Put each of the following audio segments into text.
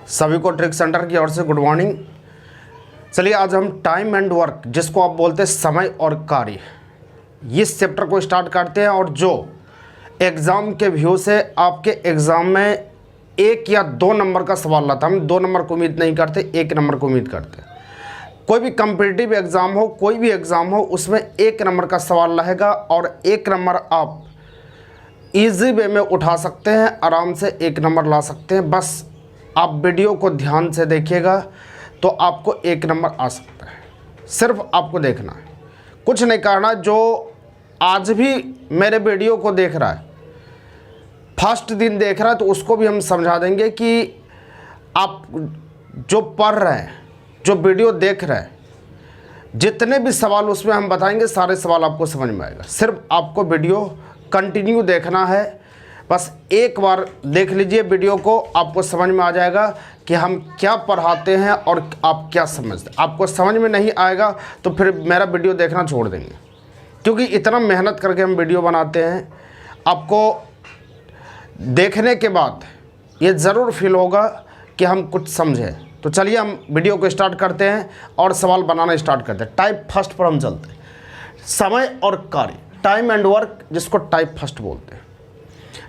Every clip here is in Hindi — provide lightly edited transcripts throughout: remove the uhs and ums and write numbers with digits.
सभी को ट्रिक सेंटर की ओर से गुड मॉर्निंग। चलिए आज हम टाइम एंड वर्क, जिसको आप बोलते हैं समय और कार्य, इस चैप्टर को स्टार्ट करते हैं। और जो एग्ज़ाम के व्यू से आपके एग्ज़ाम में 1 या 2 नंबर का सवाल लाता, हम 2 नंबर को उम्मीद नहीं करते, 1 नंबर को उम्मीद करते हैं। कोई भी कम्पिटिटिव एग्ज़ाम हो, कोई भी एग्ज़ाम हो, उसमें 1 नंबर का सवाल रहेगा और 1 नंबर आप इजी वे में उठा सकते हैं, आराम से 1 नंबर ला सकते हैं। बस आप वीडियो को ध्यान से देखिएगा तो आपको 1 नंबर आ सकता है। सिर्फ आपको देखना है, कुछ नहीं करना। जो आज भी मेरे वीडियो को देख रहा है, फर्स्ट दिन देख रहा है, तो उसको भी हम समझा देंगे कि आप जो पढ़ रहे हैं, जो वीडियो देख रहे हैं, जितने भी सवाल उसमें हम बताएंगे, सारे सवाल आपको समझ में आएगा। सिर्फ आपको वीडियो कंटिन्यू देखना है। बस एक बार देख लीजिए वीडियो को, आपको समझ में आ जाएगा कि हम क्या पढ़ाते हैं और आप क्या समझते हैं। आपको समझ में नहीं आएगा तो फिर मेरा वीडियो देखना छोड़ देंगे, क्योंकि इतना मेहनत करके हम वीडियो बनाते हैं। आपको देखने के बाद ये ज़रूर फील होगा कि हम कुछ समझे। तो चलिए हम वीडियो को स्टार्ट करते हैं और सवाल बनाना स्टार्ट करते हैं। टाइप फर्स्ट पर हम चलते हैं, समय और कार्य, टाइम एंड वर्क, जिसको टाइप फर्स्ट बोलते हैं।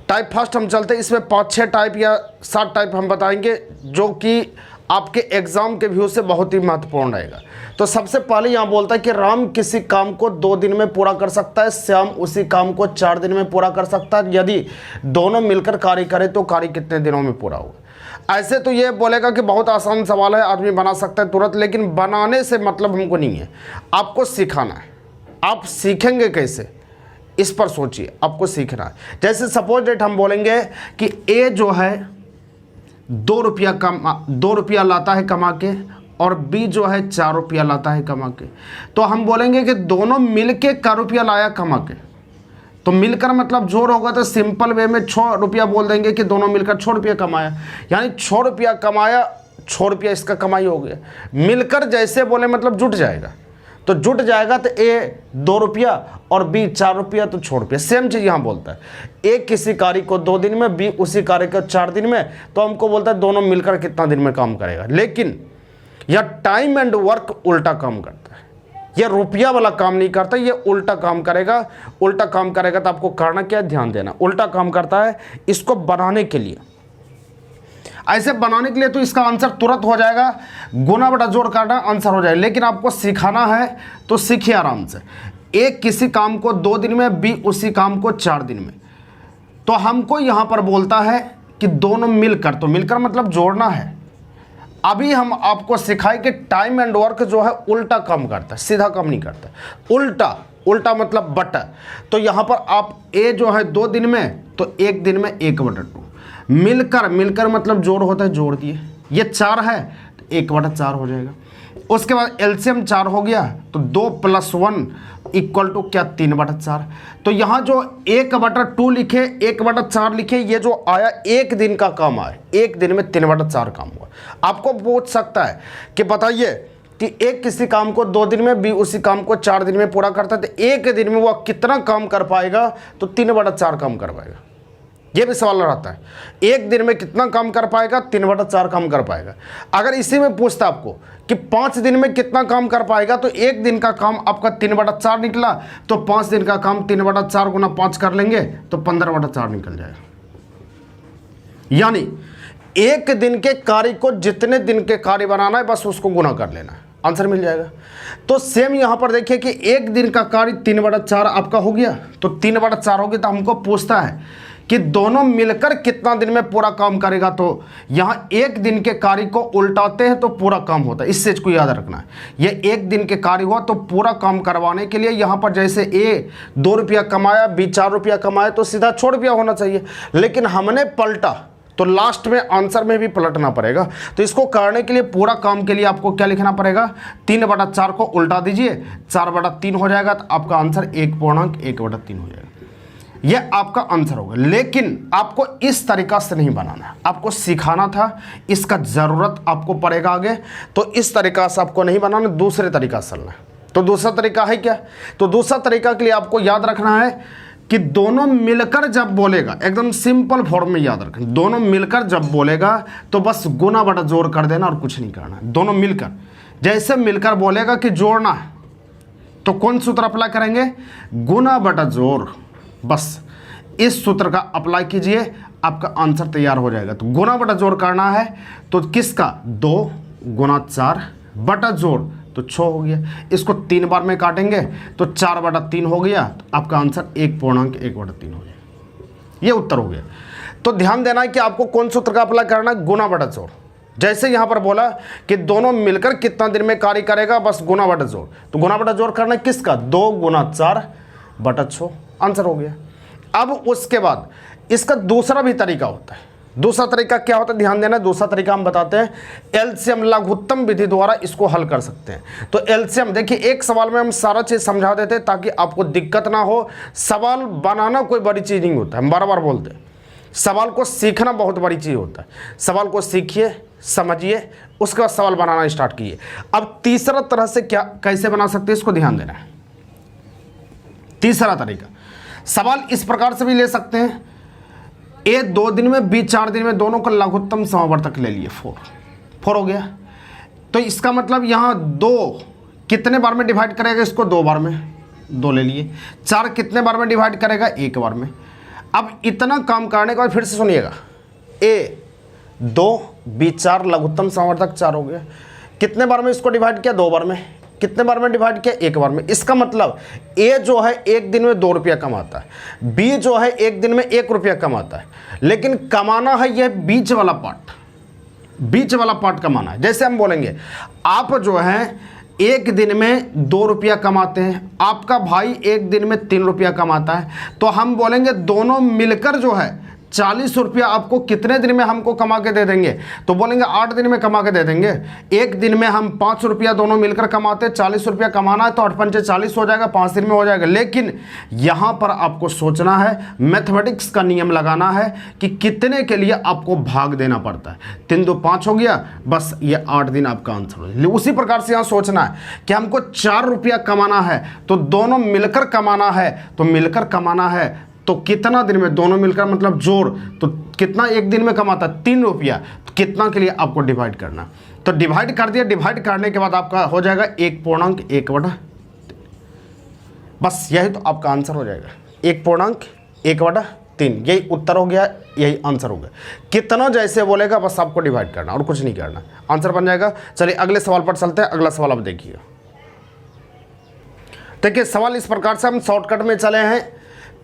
टाइप फर्स्ट हम चलते हैं, इसमें 5-6 टाइप या 7 टाइप हम बताएंगे, जो कि आपके एग्ज़ाम के व्यू से बहुत ही महत्वपूर्ण रहेगा। तो सबसे पहले यहाँ बोलता है कि राम किसी काम को 2 दिन में पूरा कर सकता है, श्याम उसी काम को 4 दिन में पूरा कर सकता है। यदि दोनों मिलकर कार्य करें तो कार्य कितने दिनों में पूरा होगा। ऐसे तो ये बोलेगा कि बहुत आसान सवाल है, आदमी बना सकता है तुरंत, लेकिन बनाने से मतलब हमको नहीं है, आपको सिखाना है। आप सीखेंगे कैसे, इस पर सोचिए, आपको सीखना है। जैसे सपोज डेट हम बोलेंगे कि ए जो है 2 रुपया लाता है कमा के, और बी जो है 4 रुपया लाता है कमा के। तो हम बोलेंगे कि दोनों मिलके का रुपया लाया कमा के। तो मिलकर मतलब जोड़ होगा, तो सिंपल वे में 6 रुपया बोल देंगे कि दोनों मिलकर 6 रुपया कमाया, यानी 6 रुपया कमाया, 6 रुपया इसका कमाई हो गया। मिलकर जैसे बोले मतलब जुट जाएगा, तो जुट जाएगा। तो ए 2 रुपया और बी 4 रुपया, तो 6 रुपया। सेम चीज़ यहाँ बोलता है, ए किसी कार्य को 2 दिन में, बी उसी कार्य को 4 दिन में। तो हमको बोलता है दोनों मिलकर कितना दिन में काम करेगा। लेकिन यह टाइम एंड वर्क उल्टा काम करता है, यह रुपया वाला काम नहीं करता, ये उल्टा काम करेगा। उल्टा काम करेगा तो आपको करना क्या है, ध्यान देना। उल्टा काम करता है, इसको बनाने के लिए, ऐसे बनाने के लिए तो इसका आंसर तुरंत हो जाएगा, गुना बटा जोड़ करना आंसर हो जाएगा। लेकिन आपको सिखाना है तो सीखिए आराम से। ए किसी काम को 2 दिन में, बी उसी काम को 4 दिन में। तो हमको यहाँ पर बोलता है कि दोनों मिलकर, तो मिलकर मतलब जोड़ना है। अभी हम आपको सिखाए कि टाइम एंड वर्क जो है उल्टा काम करता है, सीधा काम नहीं करता, उल्टा। उल्टा मतलब बटा। तो यहाँ पर आप ए जो है 2 दिन में, तो 1 दिन में 1/2। मिलकर मतलब जोड़ होता है, जोड़ दिए। ये 4 है तो 1/4 हो जाएगा। उसके बाद एलसीएम 4 हो गया, तो 2 + 1 = क्या, 3/4। तो यहाँ जो 1/2 लिखे, 1/4 लिखे, ये जो आया 1 दिन का काम आया, 1 दिन में 3/4 काम हुआ। आपको पूछ सकता है कि बताइए कि एक किसी काम को 2 दिन में, बी उसी काम को 4 दिन में पूरा करता है, तो 1 दिन में वह कितना काम कर पाएगा, तो 3/4 काम कर पाएगा। ये भी सवाल रहता है, 1 दिन में कितना काम कर पाएगा, 3/4 काम कर पाएगा। अगर इसी में पूछता आपको कि 5 दिन में कितना काम कर पाएगा, तो 1 दिन का काम आपका 3/4 निकला, तो 5 दिन का काम 3/4 गुना 5 कर लेंगे तो 15/4 निकल जाएगा। यानी 1 दिन के कार्य को जितने दिन के कार्य बनाना है, बस उसको गुना कर लेना है, आंसर मिल जाएगा। तो सेम यहाँ पर देखिए कि 1 दिन का कार्य 3/4 आपका हो गया, तो 3/4 हो गया। तो हमको पूछता है कि दोनों मिलकर कितना दिन में पूरा काम करेगा। तो यहाँ 1 दिन के कार्य को उल्टाते हैं तो पूरा काम होता है, इस चीज को याद रखना है। ये 1 दिन के कार्य हुआ, तो पूरा काम करवाने के लिए यहाँ पर जैसे ए 2 रुपया कमाया, बी 4 रुपया कमाया, तो सीधा 6 रुपया होना चाहिए। लेकिन हमने पलटा, तो लास्ट में आंसर में भी पलटना पड़ेगा। तो इसको करने के लिए, पूरा काम के लिए आपको क्या लिखना पड़ेगा, 3/4 को उल्टा दीजिए, 4/3 हो जाएगा। तो आपका आंसर 1.1/3 हो जाएगा। यह आपका आंसर होगा। लेकिन आपको इस तरीका से नहीं बनाना है, आपको सिखाना था, इसका ज़रूरत आपको पड़ेगा आगे। तो इस तरीका से आपको नहीं बनाना, दूसरे तरीका से चलना है। तो दूसरा तरीका है क्या, तो दूसरा तरीका के लिए आपको याद रखना है कि दोनों मिलकर जब बोलेगा, एकदम सिंपल फॉर्म में याद रखें, दोनों मिलकर जब बोलेगा तो बस गुना बटा जोड़ कर देना और कुछ नहीं करना है। दोनों मिलकर, जैसे मिलकर बोलेगा कि जोड़ना है तो कौन सूत्र अप्लाई करेंगे, गुना बटा जोड़, बस इस सूत्र का अप्लाई कीजिए, आपका आंसर तैयार हो जाएगा। तो गुना बटा जोड़ करना है तो किसका, 2 गुना 4 बटा जोड़ तो 6 हो गया, इसको 3 बार में काटेंगे तो 4 बटा 3 हो गया, तो आपका आंसर 1.1 बटा 3 हो गया, ये उत्तर हो गया। तो ध्यान देना है कि आपको कौन सूत्र का अप्लाई करना है, गुना बटा जोड़। जैसे यहां पर बोला कि दोनों मिलकर कितना दिन में कार्य करेगा, बस गुना बटा जोड़, तो गुना बटा जोड़ करना है किसका, 2 गुना 4 बटा 6, आंसर हो गया। अब उसके बाद इसका दूसरा भी तरीका होता है। दूसरा तरीका क्या होता है, ध्यान देना, दूसरा तरीका हम बताते हैं, एलसीएम लघुत्तम विधि द्वारा इसको हल कर सकते हैं। तो एलसीएम देखिए, एक सवाल में हम सारा चीज समझा देते हैं ताकि आपको दिक्कत ना हो। सवाल बनाना कोई बड़ी चीज नहीं होता, हम बार बार बोलते हैं, सवाल को सीखना बहुत बड़ी चीज होता है। सवाल को सीखिए, समझिए, उसके बाद सवाल बनाना स्टार्ट कीजिए। अब तीसरा तरह से क्या कैसे बना सकते हैं, इसको ध्यान देना है। तीसरा तरीका, सवाल इस प्रकार से भी ले सकते हैं, ए 2 दिन में, बी 4 दिन में, दोनों का लघुत्तम समवर्तक ले लिए, 4 हो गया। तो इसका मतलब यहाँ 2 कितने बार में डिवाइड करेगा, इसको 2 बार में, 2 ले लिए। 4 कितने बार में डिवाइड करेगा, 1 बार में। अब इतना काम करने के बाद फिर से सुनिएगा, ए 2 बी 4 लघुत्तम समवर्तक 4 हो गया। कितने बार में इसको डिवाइड किया, 2 बार में। कितने बार में डिवाइड किया, 1 बार में। इसका मतलब ए जो है 1 दिन में 2 रुपया कमाता है, बी जो है 1 दिन में 1 रुपया कमाता है, लेकिन कमाना है यह बीच वाला पार्ट, बीच वाला पार्ट कमाना है। जैसे हम बोलेंगे आप जो है 1 दिन में 2 रुपया कमाते हैं, आपका भाई 1 दिन में 3 रुपया कमाता है, तो हम बोलेंगे दोनों मिलकर जो है 40 रुपया आपको कितने दिन में हमको कमा के दे देंगे, तो बोलेंगे 8 दिन में कमा के दे देंगे। 1 दिन में हम 5 रुपया दोनों मिलकर कमाते हैं, 40 रुपया कमाना है तो 8 पंचे 40 हो जाएगा, 5 दिन में हो जाएगा। लेकिन यहाँ पर आपको सोचना है, मैथमेटिक्स का नियम लगाना है कि कितने के लिए आपको भाग देना पड़ता है। 3 2 5 हो गया, बस ये 8 दिन आपका आंसर हो जाए। उसी प्रकार से यहाँ सोचना है कि हमको 4 रुपया कमाना है तो दोनों मिलकर कमाना है, तो मिलकर कमाना है तो कितना दिन में, दोनों मिलकर मतलब जोड़, तो कितना 1 दिन में कमाता है, 3 रुपया, तो कितना के लिए आपको डिवाइड करना। तो डिवाइड कर दिया, डिवाइड करने के बाद आपका हो जाएगा 1.1 बटा, बस यही तो आपका आंसर हो जाएगा, 1.1 बटा 3, यही उत्तर हो गया, यही आंसर हो गया। कितना जैसे बोलेगा बस आपको डिवाइड करना और कुछ नहीं करना, आंसर बन जाएगा। चलिए अगले सवाल पर चलते हैं। अगला सवाल आप देखिए। देखिए सवाल इस प्रकार से, हम शॉर्टकट में चले हैं।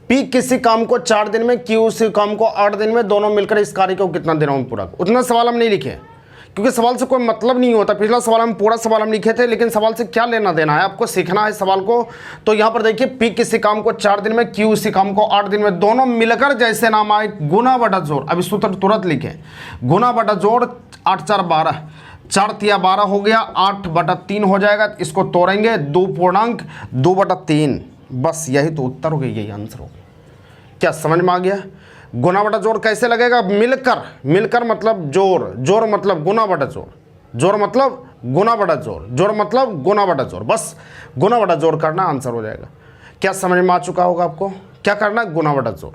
पी किसी काम को 4 दिन में, क्यू उसी काम को 8 दिन में, दोनों मिलकर इस कार्य को कितना दिनों में पूरा। उतना सवाल हम नहीं लिखे क्योंकि सवाल से कोई मतलब नहीं होता। पिछला सवाल हम पूरा सवाल हम लिखे थे, लेकिन सवाल से क्या लेना देना है, आपको सीखना है सवाल को। तो यहाँ पर देखिए, पी किसी काम को 4 दिन में, क्यू उसी काम को 8 दिन में, दोनों मिलकर जैसे नाम आए, गुना बटा जोड़। अभी सूत्र तुरंत लिखे, गुना बटा जोड़, 8 4 12, 4 3 12 हो गया, 8 बटा 3 हो जाएगा। इसको तोड़ेंगे, 2.2 बटा 3, बस यही तो उत्तर हो गया, यही आंसर हो गया। क्या समझ में आ गया? गुना बटा जोड़ कैसे लगेगा, मिलकर, मिलकर मतलब जोड़, जोड़ मतलब गुना बटा जोड़, जोड़ मतलब गुना बटा जोड़, जोड़ मतलब गुना बटा जोड़, बस गुना बटा जोड़ करना, आंसर हो जाएगा। क्या समझ में आ चुका होगा आपको? क्या करना है, गुना बटा जोड़।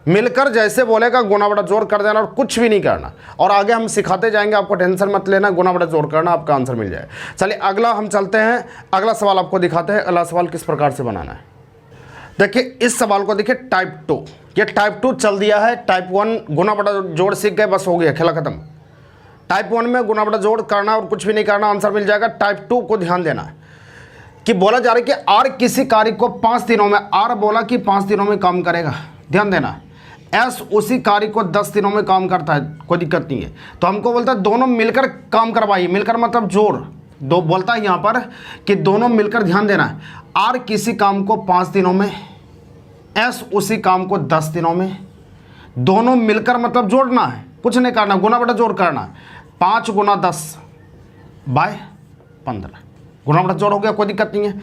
मिलकर जैसे बोलेगा गुना बटा जोड़ कर देना और कुछ भी नहीं करना। और आगे हम सिखाते जाएंगे, आपको टेंशन मत लेना, गुना बटा जोड़ करना, आपका आंसर मिल जाए। चलिए अगला हम चलते हैं, अगला सवाल आपको दिखाते हैं। अगला सवाल किस प्रकार से बनाना है, देखिए इस सवाल को देखिए, टाइप 2, ये टाइप 2 चल दिया है। टाइप 1 गुना बटा जोड़ सीख गए, बस हो गया, खेला खत्म। टाइप 1 में गुना बटा जोड़ करना और कुछ भी नहीं करना, आंसर मिल जाएगा। टाइप 2 को ध्यान देना है कि बोला जा रहा है कि आर किसी कार्य को 5 दिनों में, आर बोला कि 5 दिनों में काम करेगा, ध्यान देना। एस उसी कार्य को 10 दिनों में काम करता है, कोई दिक्कत नहीं है। तो हमको बोलता है दोनों मिलकर काम करवाइए, मिलकर मतलब जोड़, दो बोलता है यहाँ पर कि दोनों मिलकर, ध्यान देना है, आर किसी काम को 5 दिनों में, एस उसी काम को 10 दिनों में, दोनों मिलकर मतलब जोड़ना है, कुछ नहीं करना, गुना बटा जोड़ करना है। 5 गुना 10 बाय 15, गुना बटा जोड़ हो गया, कोई दिक्कत नहीं है।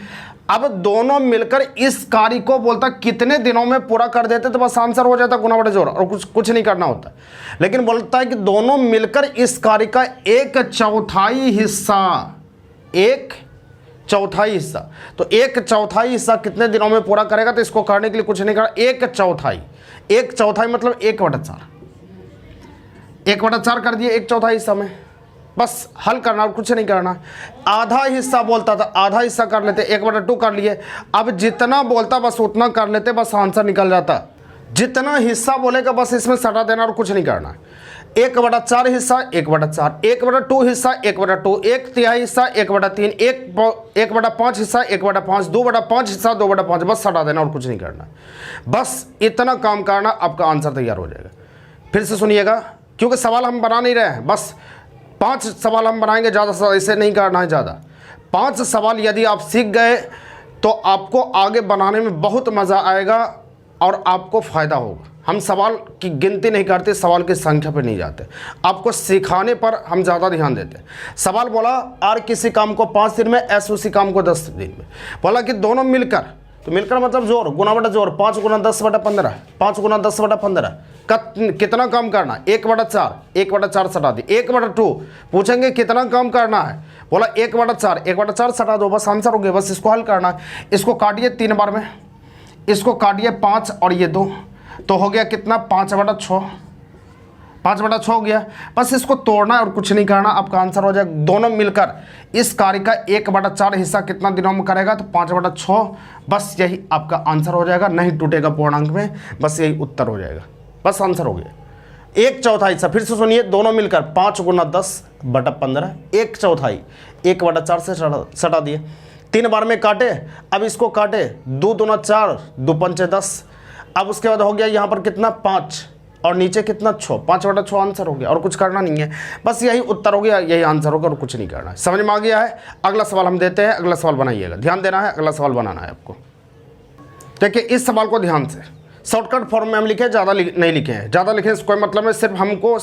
अब दोनों मिलकर इस कार्य को बोलता कितने दिनों में पूरा कर देते, तो बस आंसर हो जाता गुना बटा जोड़, और कुछ नहीं करना होता। लेकिन बोलता है कि दोनों मिलकर इस कार्य का 1/4 हिस्सा, 1/4 चौथाई हिस्सा। तो एक चौथाई हिस्सा कितने दिनों में पूरा करेगा? तो इसको करने के लिए कुछ नहीं करना, एक चौथाई मतलब 1/4, 1/4 कर दिए एक चौथाई हिस्सा में, बस हल करना और कुछ नहीं करना। आधा हिस्सा बोलता था, आधा हिस्सा कर लेते, 1/2 कर लिए। अब जितना बोलता बस उतना कर लेते, बस आंसर निकल जाता। जितना हिस्सा बोलेगा बस इसमें सटा देना और कुछ नहीं करना। 1/4 हिस्सा 1/4, 1/2 हिस्सा 1/2, 1/3 हिस्सा 1/3, 1/5 हिस्सा 1/5, 2/5 हिस्सा 2/5, बस सटा देना और कुछ नहीं करना। बस इतना काम करना, आपका आंसर तैयार हो जाएगा। फिर से सुनिएगा, क्योंकि सवाल हम बना नहीं रहे हैं, बस 5 सवाल हम बनाएंगे, ज़्यादा ऐसे नहीं करना है ज़्यादा। 5 सवाल यदि आप सीख गए तो आपको आगे बनाने में बहुत मज़ा आएगा और आपको फ़ायदा होगा। हम सवाल की गिनती नहीं करते, सवाल की संख्या पर नहीं जाते, आपको सिखाने पर हम ज़्यादा ध्यान देते हैं। सवाल बोला आर किसी काम को 5 दिन में, एस उसी काम को 10 दिन में। बोला कि दोनों मिलकर, तो मिलकर मतलब जोर, गुना बटा जोर, 5 × 10/15, 5 × 10/15 कितना काम करना? 1/4, 1/4 सटा दी। 1/2 पूछेंगे कितना काम करना है? बोला 1/4, 1/4 सटा दो, बस आंसर हो गया। बस इसको हल करना है। इसको काटिए 3 बार में, इसको काटिए 5 और ये 2, तो हो गया कितना? 5/6, 5/6 हो गया। बस इसको तोड़ना है और कुछ नहीं करना, आपका आंसर हो जाएगा। दोनों मिलकर इस कार्य का 1/4 हिस्सा कितना दिनों में करेगा? तो 5/6, बस यही आपका आंसर हो जाएगा। नहीं टूटेगा पूर्णांक में, बस यही उत्तर हो जाएगा, बस आंसर हो गया। 1/4 हिस्सा, फिर से सुनिए, दोनों मिलकर 5 × 10/15, 1/4 1/4 से सटा दिए। 3 बार में काटे, अब इसको काटे, 2 दूना 4, 2 पंचे 10। अब उसके बाद हो गया यहाँ पर कितना? 5 और नीचे कितना? 6, 5/6 आंसर हो गया और कुछ करना नहीं है, बस यही उत्तर हो गया, यही आंसर होगा और कुछ नहीं करना है। समझ में आ गया है? अगला सवाल हम देते हैं, अगला सवाल बनाइएगा, ध्यान देना है, अगला सवाल बनाना है आपको। देखिए इस सवाल को ध्यान से, शॉर्टकट फॉर्म में हम लिखे, ज़्यादा नहीं लिखे हैं, ज़्यादा लिखे इसको कोई मतलब नहीं, सिर्फ हमको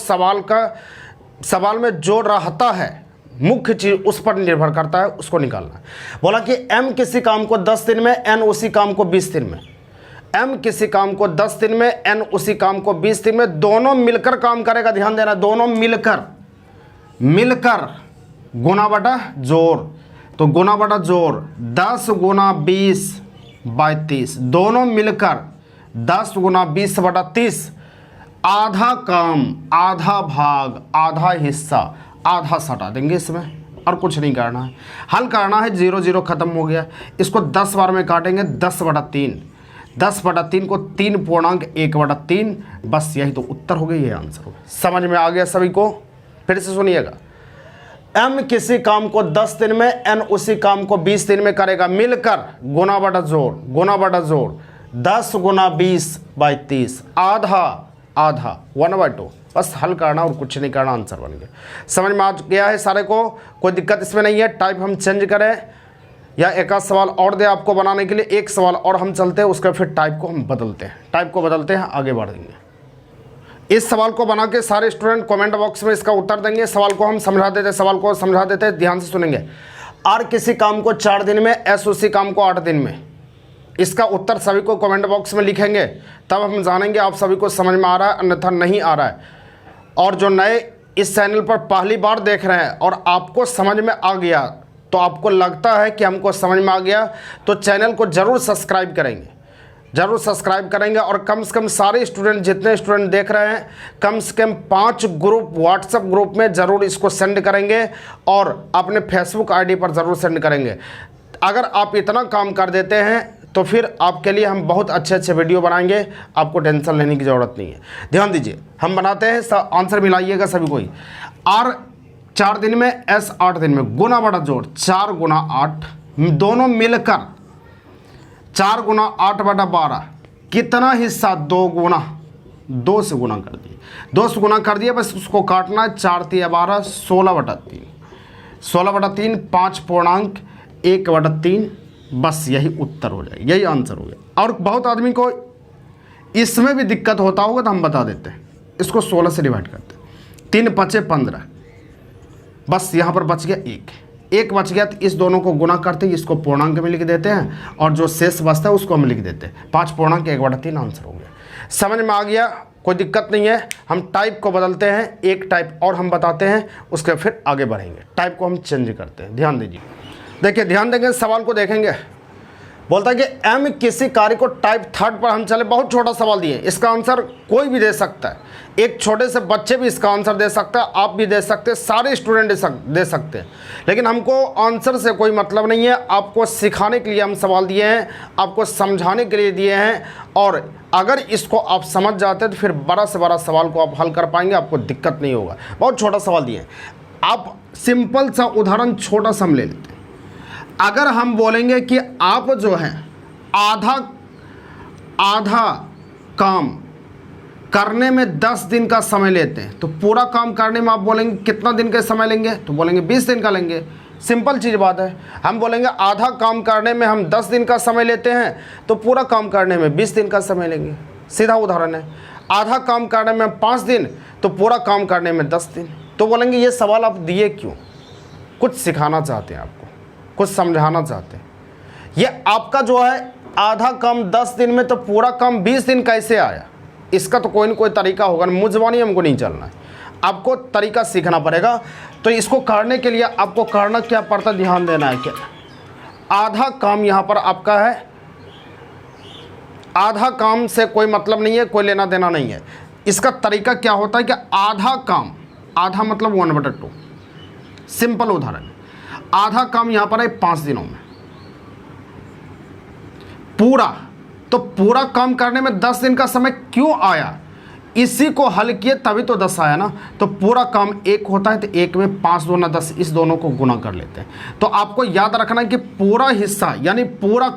सवाल में जो रहता है मुख्य चीज़ उस पर निर्भर करता है, उसको निकालना है। बोला कि एम किसी काम को 10 दिन में, एन उसी काम को 20 दिन में। एम किसी काम को 10 दिन में, एन उसी काम को 20 दिन में, दोनों मिलकर काम करेगा। ध्यान देना, दोनों मिलकर गुना बटा जोर, तो गुना बटा जोर 10 × 20/30, दोनों मिलकर 10 × 20/30, आधा काम, आधा भाग, आधा हिस्सा, आधा सटा देंगे इसमें और कुछ नहीं करना है। हल करना है, 0 0 खत्म हो गया। इसको 10 बार में काटेंगे, 10/3, 10/3 को 3 पूर्णांक 1/3, बस यही तो उत्तर हो गया, ये आंसर हो गया। समझ में आ गया सभी को? फिर से सुनिएगा, एम किसी काम को 10 दिन में, एन उसी काम को 20 दिन में करेगा, मिलकर गुना बटा जोर 10 × 20/30, आधा 1/2, बस हल करना और कुछ नहीं करना, आंसर बन गया। समझ में आ गया है सारे को? कोई दिक्कत इसमें नहीं है। टाइप हम चेंज करें या एक आध सवाल और दे आपको बनाने के लिए, एक सवाल और हम चलते हैं, उसके फिर टाइप को हम बदलते हैं, आगे बढ़ देंगे। इस सवाल को बना के सारे स्टूडेंट कमेंट बॉक्स में इसका उत्तर देंगे। सवाल को हम समझा देते, ध्यान से सुनेंगे। आर किसी काम को 4 दिन में, एस उसी काम को 8 दिन में। इसका उत्तर सभी को कमेंट बॉक्स में लिखेंगे, तब हम जानेंगे आप सभी को समझ में आ रहा है, अन्यथा नहीं आ रहा है। और जो नए इस चैनल पर पहली बार देख रहे हैं और आपको समझ में आ गया, तो आपको लगता है कि हमको समझ में आ गया, तो चैनल को ज़रूर सब्सक्राइब करेंगे और कम से कम सारे स्टूडेंट, जितने स्टूडेंट देख रहे हैं, कम से कम 5 ग्रुप व्हाट्सएप ग्रुप में ज़रूर इसको सेंड करेंगे और अपने फेसबुक आईडी पर ज़रूर सेंड करेंगे। अगर आप इतना काम कर देते हैं तो फिर आपके लिए हम बहुत अच्छे वीडियो बनाएंगे, आपको टेंशन लेने की ज़रूरत नहीं है। ध्यान दीजिए, हम बनाते हैं, आंसर मिलाइएगा सभी को ही। आर 4 दिन में, एस 8 दिन में, गुना बटा जोड़ 4 × 8, दोनों मिलकर 4 × 8/12, कितना हिस्सा? 2 से गुना कर दिए, 2 से गुना कर दिए, बस उसको काटना है। 4 × 3 = 12, 16/3, 5 पूर्णांक 1/3, बस यही उत्तर हो जाए, यही आंसर हो गया। और बहुत आदमी को इसमें भी दिक्कत होता होगा तो हम बता देते हैं, इसको 16 से डिवाइड करते हैं, 3 × 5 = 15, बस यहाँ पर बच गया 1 बच गया, तो इस दोनों को गुना करते हैं, इसको पूर्णांक में लिख देते हैं और जो शेष बचता है उसको हम लिख देते हैं। 5 पूर्णांक 1/3 आंसर हो गया। समझ में आ गया? कोई दिक्कत नहीं है। हम टाइप को बदलते हैं, एक टाइप और हम बताते हैं, उसके फिर आगे बढ़ेंगे। टाइप को हम चेंज करते हैं, ध्यान दीजिए। देखिए ध्यान देंगे, सवाल को देखेंगे। बोलता है कि एम किसी कार्य को टाइप थर्ड पर हम चले, बहुत छोटा सवाल दिए, इसका आंसर कोई भी दे सकता है, एक छोटे से बच्चे भी इसका आंसर दे सकता है, आप भी दे सकते हैं, सारे स्टूडेंट दे सकते हैं। लेकिन हमको आंसर से कोई मतलब नहीं है, आपको सिखाने के लिए हम सवाल दिए हैं, आपको समझाने के लिए दिए हैं। और अगर इसको आप समझ जाते हैं तो फिर बड़ा से बड़ा सवाल को आप हल कर पाएंगे, आपको दिक्कत नहीं होगा। बहुत छोटा सवाल दिए हैं। आप सिंपल सा उदाहरण छोटा सा हम ले लेते हैं। अगर हम बोलेंगे कि आप जो है आधा काम करने में 10 दिन का समय लेते हैं, तो पूरा काम करने में आप बोलेंगे कितना दिन का समय लेंगे, तो बोलेंगे 20 दिन का लेंगे। सिंपल चीज़ बात है। हम बोलेंगे आधा काम करने में हम 10 दिन का समय लेते हैं, तो पूरा काम करने में 20 दिन का समय लेंगे। सीधा उदाहरण है। आधा काम करने में 5 दिन, तो पूरा काम करने में 10 दिन। तो बोलेंगे ये सवाल आप दिए क्यों? कुछ सिखाना चाहते हैं, आपको कुछ समझाना चाहते हैं। ये आपका जो है आधा काम 10 दिन में, तो पूरा काम 20 दिन कैसे आया? इसका तो कोई ना कोई तरीका होगा। मुझवानी हमको नहीं चलना है, आपको तरीका सीखना पड़ेगा। तो इसको करने के लिए आपको करना क्या पड़ता, ध्यान देना है। क्या आधा काम यहाँ पर आपका है, आधा काम से कोई मतलब नहीं है, कोई लेना देना नहीं है। इसका तरीका क्या होता है कि आधा काम, आधा मतलब 1/2, सिंपल उदाहरण। आधा काम यहाँ पर है 5 दिनों में, पूरा, तो पूरा काम करने में 10 दिन का समय क्यों आया? इसी को हल किए तभी तो 10 आया ना। तो पूरा काम 1 होता है, तो 1 में 5 दूना 10, इस दोनों को गुना कर लेते हैं। तो आपको याद रखना है कि पूरा हिस्सा यानी पूरा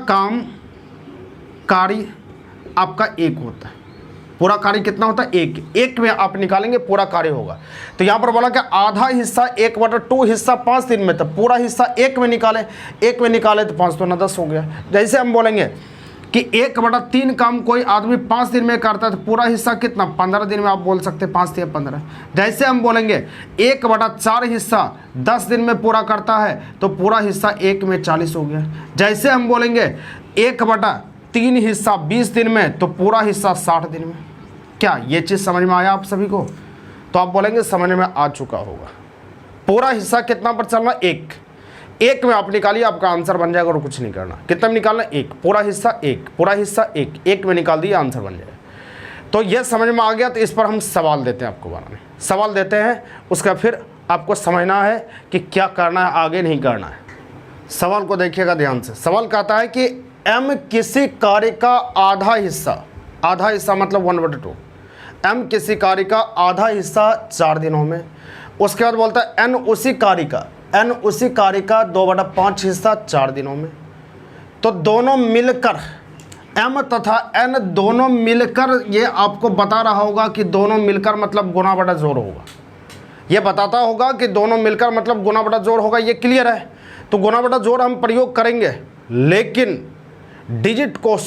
काम कार्य आपका 1 होता है। पूरा कार्य कितना होता है? 1 में आप निकालेंगे पूरा कार्य होगा। तो यहाँ पर बोला कि आधा हिस्सा 1/2 हिस्सा 5 दिन में, तो पूरा हिस्सा 1 में निकाले, 1 में निकाले तो 5 दूना 10 हो गया। जैसे हम बोलेंगे कि 1/3 काम कोई आदमी 5 दिन में करता है, तो पूरा हिस्सा कितना? 15 दिन में आप बोल सकते हैं 5 या 15। जैसे हम बोलेंगे 1/4 हिस्सा 10 दिन में पूरा करता है, तो पूरा हिस्सा 1 में 40 हो गया। जैसे हम बोलेंगे 1/3 हिस्सा 20 दिन में, तो पूरा हिस्सा 60 दिन में। क्या ये चीज़ समझ में आया आप सभी को? तो आप बोलेंगे समझ में आ चुका होगा। पूरा हिस्सा कितना पर चलना? 1 में आप निकालिए, आपका आंसर बन जाएगा और कुछ नहीं करना। कितना में निकालना? 1। पूरा हिस्सा 1, पूरा हिस्सा 1 में निकाल दिया, आंसर बन जाएगा। तो ये समझ में आ गया। तो इस पर हम सवाल देते हैं, आपको बनाने सवाल देते हैं, उसका फिर आपको समझना है कि क्या करना है, आगे नहीं करना है। सवाल को देखिएगा ध्यान से। सवाल कहता है कि एम किसी कार्य का आधा हिस्सा मतलब 1/2, एम किसी कार्य का आधा हिस्सा 4 दिनों में। उसके बाद बोलता है एन उसी कार्य का 2/5 हिस्सा 4 दिनों में। तो दोनों मिलकर, एम तथा एन दोनों मिलकर, ये आपको बता रहा होगा कि दोनों मिलकर मतलब गुना बटा जोड़ होगा। ये बताता होगा कि दोनों मिलकर मतलब गुना बटा जोड़ होगा, ये क्लियर है। तो गुना बटा जोड़ हम प्रयोग करेंगे, लेकिन डिजिट को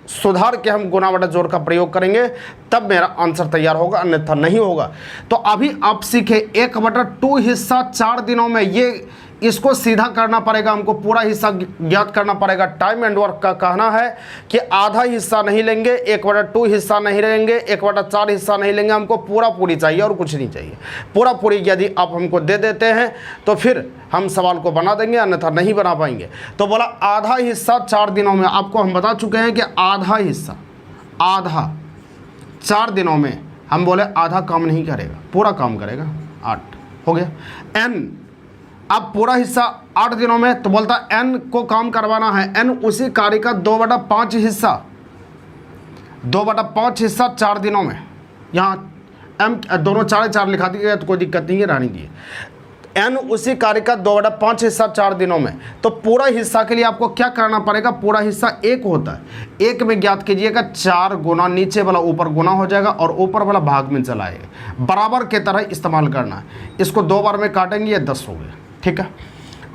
सुधार के हम गुना बटा जोड़ का प्रयोग करेंगे, तब मेरा आंसर तैयार होगा, अन्यथा नहीं होगा। तो अभी आप सीखे 1/2 हिस्सा 4 दिनों में, ये इसको सीधा करना पड़ेगा, हमको पूरा हिस्सा ज्ञात करना पड़ेगा। टाइम एंड वर्क का कहना है कि आधा हिस्सा नहीं लेंगे, 1/2 हिस्सा नहीं लेंगे, 1/4 हिस्सा नहीं लेंगे, हमको पूरी चाहिए और कुछ नहीं चाहिए। पूरी यदि आप हमको दे देते हैं तो फिर हम सवाल को बना देंगे, अन्यथा नहीं बना पाएंगे। तो बोला आधा हिस्सा 4 दिनों में। आपको हम बता चुके हैं कि आधा 4 दिनों में, हम बोले आधा काम नहीं करेगा, पूरा काम करेगा। 8 हो गया। एन, अब पूरा हिस्सा 8 दिनों में, तो बोलता एन को काम करवाना है, एन उसी कार्य का 2/5 हिस्सा 4 दिनों में। यहाँ एम दोनों 4 लिखा दिए तो कोई दिक्कत नहीं है, रहने दिए। एन उसी कार्य का 2/5 हिस्सा 4 दिनों में। तो पूरा हिस्सा के लिए आपको क्या करना पड़ेगा? पूरा हिस्सा 1 होता है, 1 में ज्ञात कीजिएगा, 4 गुना, नीचे वाला ऊपर गुना हो जाएगा और ऊपर वाला भाग में चला आएगा। बराबर के तरह इस्तेमाल करना है। इसको 2 बार में काटेंगे, ये 10 हो गया। ठीक है।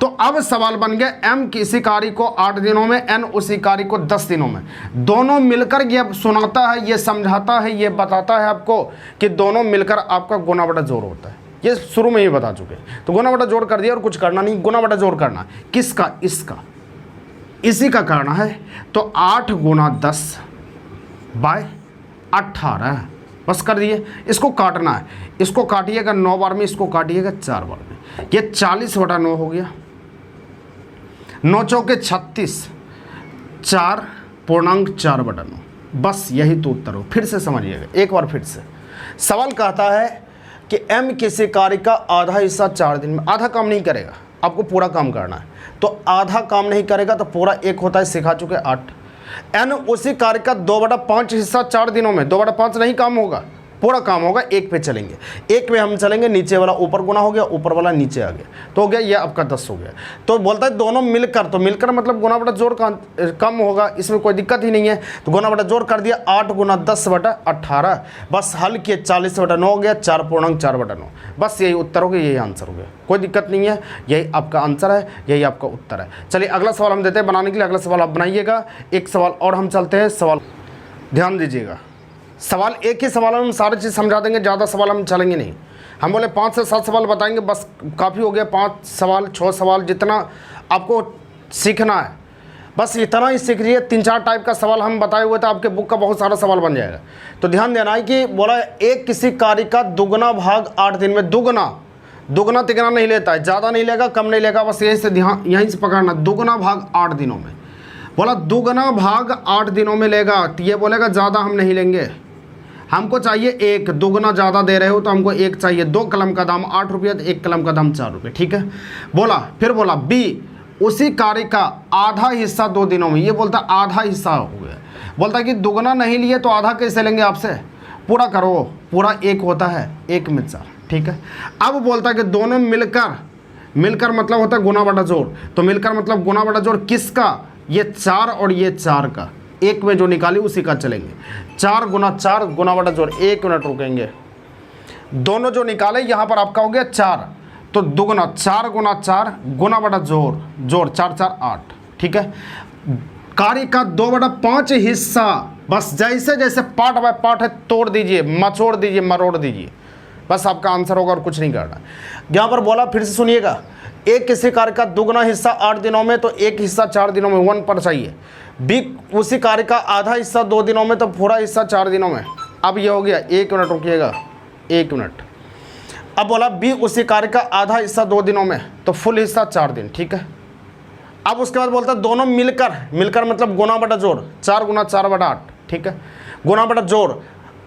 तो अब सवाल बन गया, एम किसी कार्य को 8 दिनों में, एन उसी कार्य को 10 दिनों में। दोनों मिलकर ये सुनाता है, ये समझाता है, ये बताता है आपको कि दोनों मिलकर आपका गुना बटा जोड़ होता है। ये शुरू में ही बता चुके। तो गुना बटा जोड़ कर दिया और कुछ करना नहीं। गुना बटा जोड़ करना किसका? इसका, इसी का करना है। तो 8 × 10 / 18 बस कर दिए। इसको काटना है, इसको काटिएगा 9 बार में, इसको काटिएगा 4 बार में। ये 40/9 हो गया, 9 चौके 36, 4.4/9। बस यही तो उत्तर हो। फिर से समझिएगा एक बार फिर से। सवाल कहता है कि m किसी कार्य का आधा हिस्सा 4 दिन में, आधा काम नहीं करेगा, आपको पूरा काम करना है, तो आधा काम नहीं करेगा तो पूरा 1 होता है, सिखा चुके 8। n उसी कार्य का 2/5 हिस्सा 4 दिनों में, 2/5 नहीं काम होगा, पूरा काम होगा 1 पे चलेंगे। 1 में हम चलेंगे, नीचे वाला ऊपर गुना हो गया, ऊपर वाला नीचे आ गया, तो हो गया ये आपका 10 हो गया। तो बोलता है दोनों मिलकर, तो मिलकर मतलब गुना बटा जोड़ का कम होगा, इसमें कोई दिक्कत ही नहीं है। तो गुना बटा जोड़ कर दिया, 8 गुना 10/18, बस हल किए 40/9 हो गया, 4.4/9। बस यही उत्तर हो गया, यही आंसर हो गया, कोई दिक्कत नहीं है, यही आपका आंसर है, यही आपका उत्तर है। चलिए अगला सवाल हम देते हैं बनाने के लिए, अगला सवाल आप बनाइएगा। एक सवाल और हम चलते हैं, सवाल ध्यान दीजिएगा। सवाल एक ही सवाल में हम सारी चीज़ समझा देंगे, ज़्यादा सवाल हम चलेंगे नहीं। हम बोले 5 से 7 सवाल बताएंगे, बस काफ़ी हो गया। 5 सवाल 6 सवाल जितना आपको सीखना है, बस इतना ही सीख लीजिए। 3-4 टाइप का सवाल हम बताए हुए थे, आपके बुक का बहुत सारा सवाल बन जाएगा। तो ध्यान देना है कि बोला एक किसी कार्य का दुगना भाग 8 दिन में, दुगना तिगना नहीं लेता है, ज़्यादा नहीं लेगा कम नहीं लेगा, बस यही से ध्यान, यहीं से पकड़ना। दुगना भाग 8 दिनों में, बोला दुगना भाग 8 दिनों में लेगा, तो ये बोलेगा ज़्यादा हम नहीं लेंगे, हमको चाहिए 1। दुगना ज़्यादा दे रहे हो तो हमको 1 चाहिए। 2 कलम का दाम 8 रुपये, तो 1 कलम का दाम 4 रुपये, ठीक है। बोला फिर बोला बी उसी कार्य का आधा हिस्सा 2 दिनों में, ये बोलता आधा हिस्सा हो गया। बोलता कि दुगना नहीं लिए तो आधा कैसे लेंगे आपसे, पूरा करो, पूरा 1 होता है, 1 में 4, ठीक है। अब बोलता कि दोनों मिलकर मतलब होता है गुना बटा जोड़, तो मिलकर मतलब गुना बटा जोड़ किसका, ये 4 और ये 4 का, 1 में जो निकाली उसी का चलेंगे। 4 गुना 4 गुना बटा जोड़, 1 मिनट रुकेंगे, दोनों जो निकाले यहाँ पर आपका हो गया 4, तो दुगना 4 गुना 4 गुना बटा जोड़ 4 4 8, ठीक है। कार्य का 2/5 हिस्सा, बस जैसे जैसे पार्ट बाय पार्ट है तोड़ दीजिए, मचोड़ दीजिए, मरोड़ दीजिए, बस आपका आंसर होगा और कुछ नहीं करना। यहाँ पर बोला फिर से सुनिएगा, एक किसी कार्य का दुगना हिस्सा 8 दिनों में, तो 1 हिस्सा 4 दिनों में, 1 पर चाहिए। बी उसी कार्य का आधा हिस्सा 2 दिनों में, तो पूरा हिस्सा 4 दिनों में। अब ये हो गया, 1 मिनट रुकिएगा, 1 मिनट। अब बोला बी उसी कार्य का आधा हिस्सा 2 दिनों में, तो फुल हिस्सा 4 दिन, ठीक है। अब उसके बाद बोलता है दोनों मिलकर मतलब गुना बटा जोड़, 4 गुना 4/8, ठीक है, गुना बटा जोड़।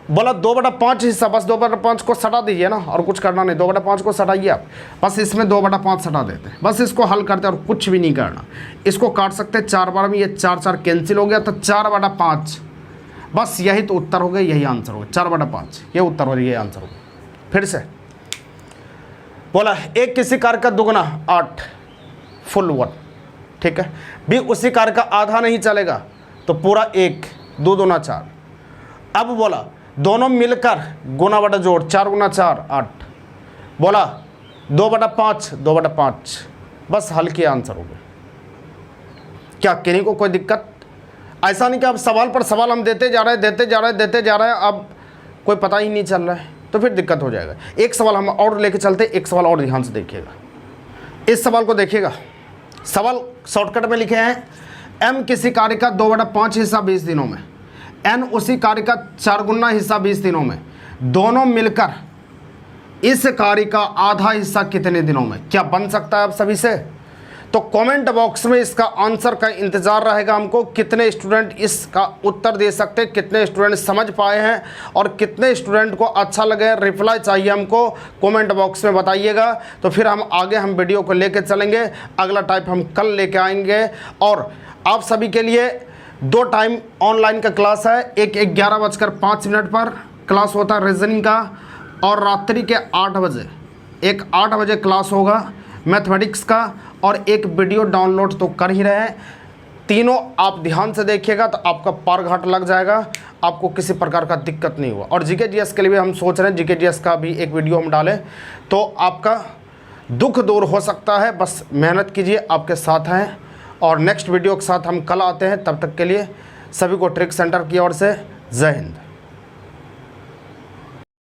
बोला 2/5 हिस्सा, बस 2/5 को सटा दीजिए ना, और कुछ करना नहीं, 2/5 को सटाइए आप, बस इसमें 2/5 सटा देते हैं, बस इसको हल करते हैं और कुछ भी नहीं करना। इसको काट सकते हैं 4 बार में, ये 4 4 कैंसिल हो गया, तो 4/5, बस यही तो उत्तर हो गया, यही आंसर हो गया, 4/5 ये उत्तर हो गया, ये आंसर हो गया। फिर से बोला एक किसी कार्य का दुगना 8 फुल 1, ठीक है। बी उसी कार्य का आधा नहीं चलेगा, तो पूरा 1, 2 दूना 4। अब बोला दोनों मिलकर गुना बटा जोड़, 4 गुना 4 8, बोला 2/5, बस हल किया, आंसर हो गया। क्या किन्हीं को कोई दिक्कत? ऐसा नहीं कि अब सवाल पर सवाल हम देते जा रहे हैं, अब कोई पता ही नहीं चल रहा है, तो फिर दिक्कत हो जाएगा। एक सवाल हम और लेके चलते, एक सवाल और ध्यान से देखिएगा, इस सवाल को देखिएगा। सवाल शॉर्टकट में लिखे हैं, m किसी कार्य का 2/5 हिस्सा 20 दिनों में, n उसी कार्य का 4 गुना हिस्सा 20 दिनों में, दोनों मिलकर इस कार्य का आधा हिस्सा कितने दिनों में। क्या बन सकता है आप सभी से? तो कमेंट बॉक्स में इसका आंसर का इंतज़ार रहेगा हमको। कितने स्टूडेंट इसका उत्तर दे सकते हैं, कितने स्टूडेंट समझ पाए हैं, और कितने स्टूडेंट को अच्छा लगे, रिप्लाई चाहिए हमको, कमेंट बॉक्स में बताइएगा। तो फिर हम आगे वीडियो को लेकर चलेंगे, अगला टाइप हम कल लेके आएंगे। और आप सभी के लिए 2 टाइम ऑनलाइन का क्लास है, एक 11:05 पर क्लास होता है रीजनिंग का, और रात्रि के 8 बजे एक 8 बजे क्लास होगा मैथमेटिक्स का, और एक वीडियो डाउनलोड तो कर ही रहे हैं। तीनों आप ध्यान से देखिएगा तो आपका पार घाट लग जाएगा, आपको किसी प्रकार का दिक्कत नहीं हुआ। और जीके जीएस के लिए भी हम सोच रहे हैं जीके जीएस का भी एक वीडियो हम डालें, तो आपका दुख दूर हो सकता है। बस मेहनत कीजिए, आपके साथ हैं, और नेक्स्ट वीडियो के साथ हम कल आते हैं। तब तक के लिए सभी को ट्रिक सेंटर की ओर से जय हिंद।